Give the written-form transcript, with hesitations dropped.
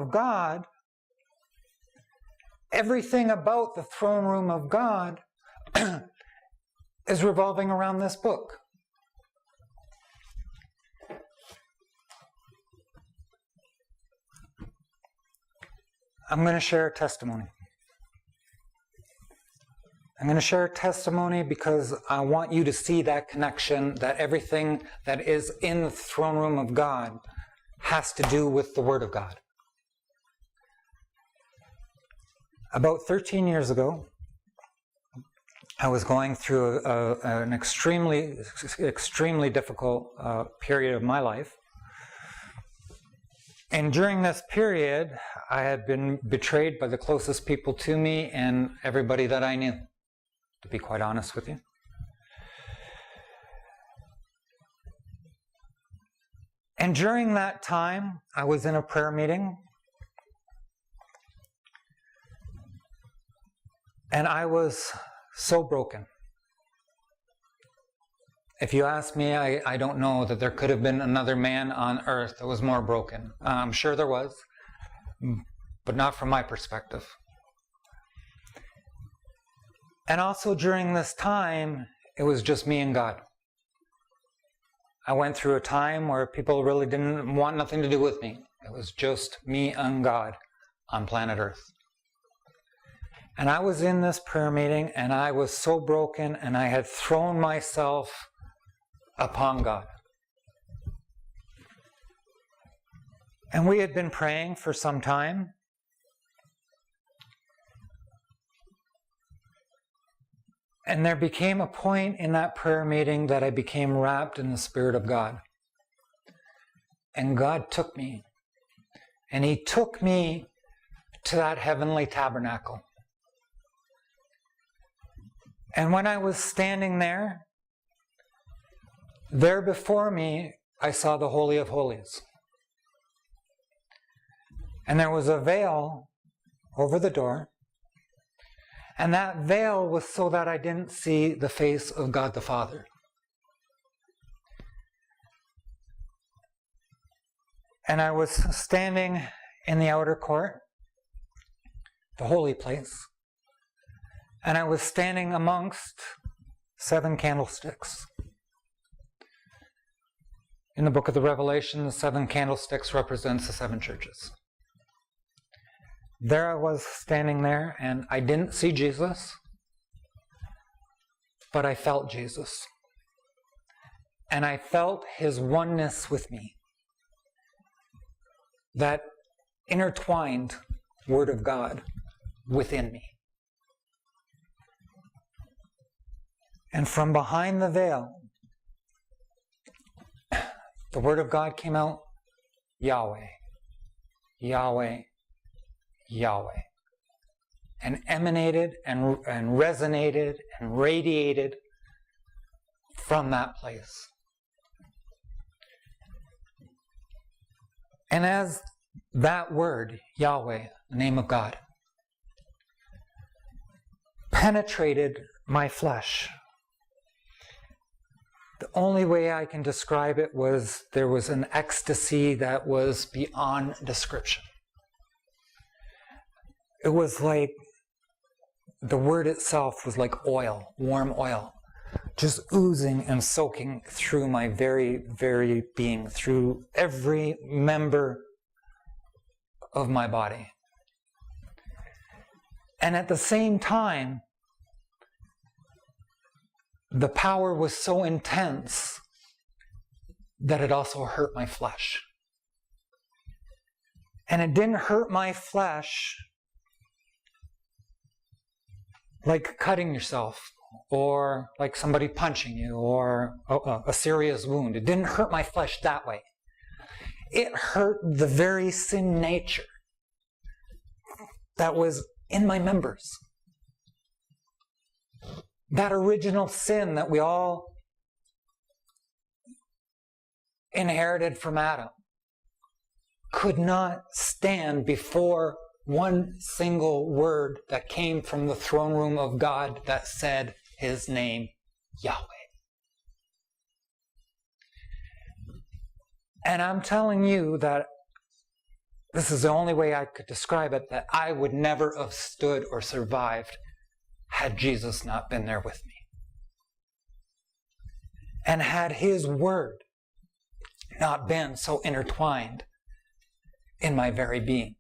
of God, everything about the throne room of God is revolving around this book. I'm going to share a testimony. I'm going to share a testimony because I want you to see that connection, that everything that is in the throne room of God has to do with the Word of God. About 13 years ago, I was going through an extremely difficult period of my life. And during this period, I had been betrayed by the closest people to me and everybody that I knew, to be quite honest with you. And during that time, I was in a prayer meeting. And I was so broken. If you ask me, I don't know that there could have been another man on earth that was more broken. I'm sure there was, but not from my perspective. And also during this time, it was just me and God. I went through a time where people really didn't want nothing to do with me. It was just me and God on planet Earth. And I was in this prayer meeting and I was so broken and I had thrown myself upon God. And we had been praying for some time. And there became a point in that prayer meeting that I became wrapped in the Spirit of God. And God took me. And He took me to that heavenly tabernacle. And when I was standing there before me, I saw the Holy of Holies. And there was a veil over the door. And that veil was so that I didn't see the face of God the Father. And I was standing in the outer court, the holy place. And I was standing amongst 7 candlesticks. In the book of the Revelation, the 7 candlesticks represents the 7 churches. There I was standing there, and I didn't see Jesus, but I felt Jesus. And I felt His oneness with me. That intertwined Word of God within me. And from behind the veil, the Word of God came out, Yahweh, Yahweh, Yahweh. And emanated and resonated and radiated from that place. And as that word, Yahweh, the name of God, penetrated my flesh, the only way I can describe it was there was an ecstasy that was beyond description. It was like the word itself was like oil, warm oil, just oozing and soaking through my very, very being, through every member of my body. And at the same time, the power was so intense that it also hurt my flesh. And it didn't hurt my flesh like cutting yourself, or like somebody punching you, or a serious wound. It didn't hurt my flesh that way. It hurt the very sin nature that was in my members. That original sin that we all inherited from Adam could not stand before one single word that came from the throne room of God that said His name, Yahweh. And I'm telling you that This is the only way I could describe it, that I would never have stood or survived had Jesus not been there with me. And had His Word not been so intertwined in my very being.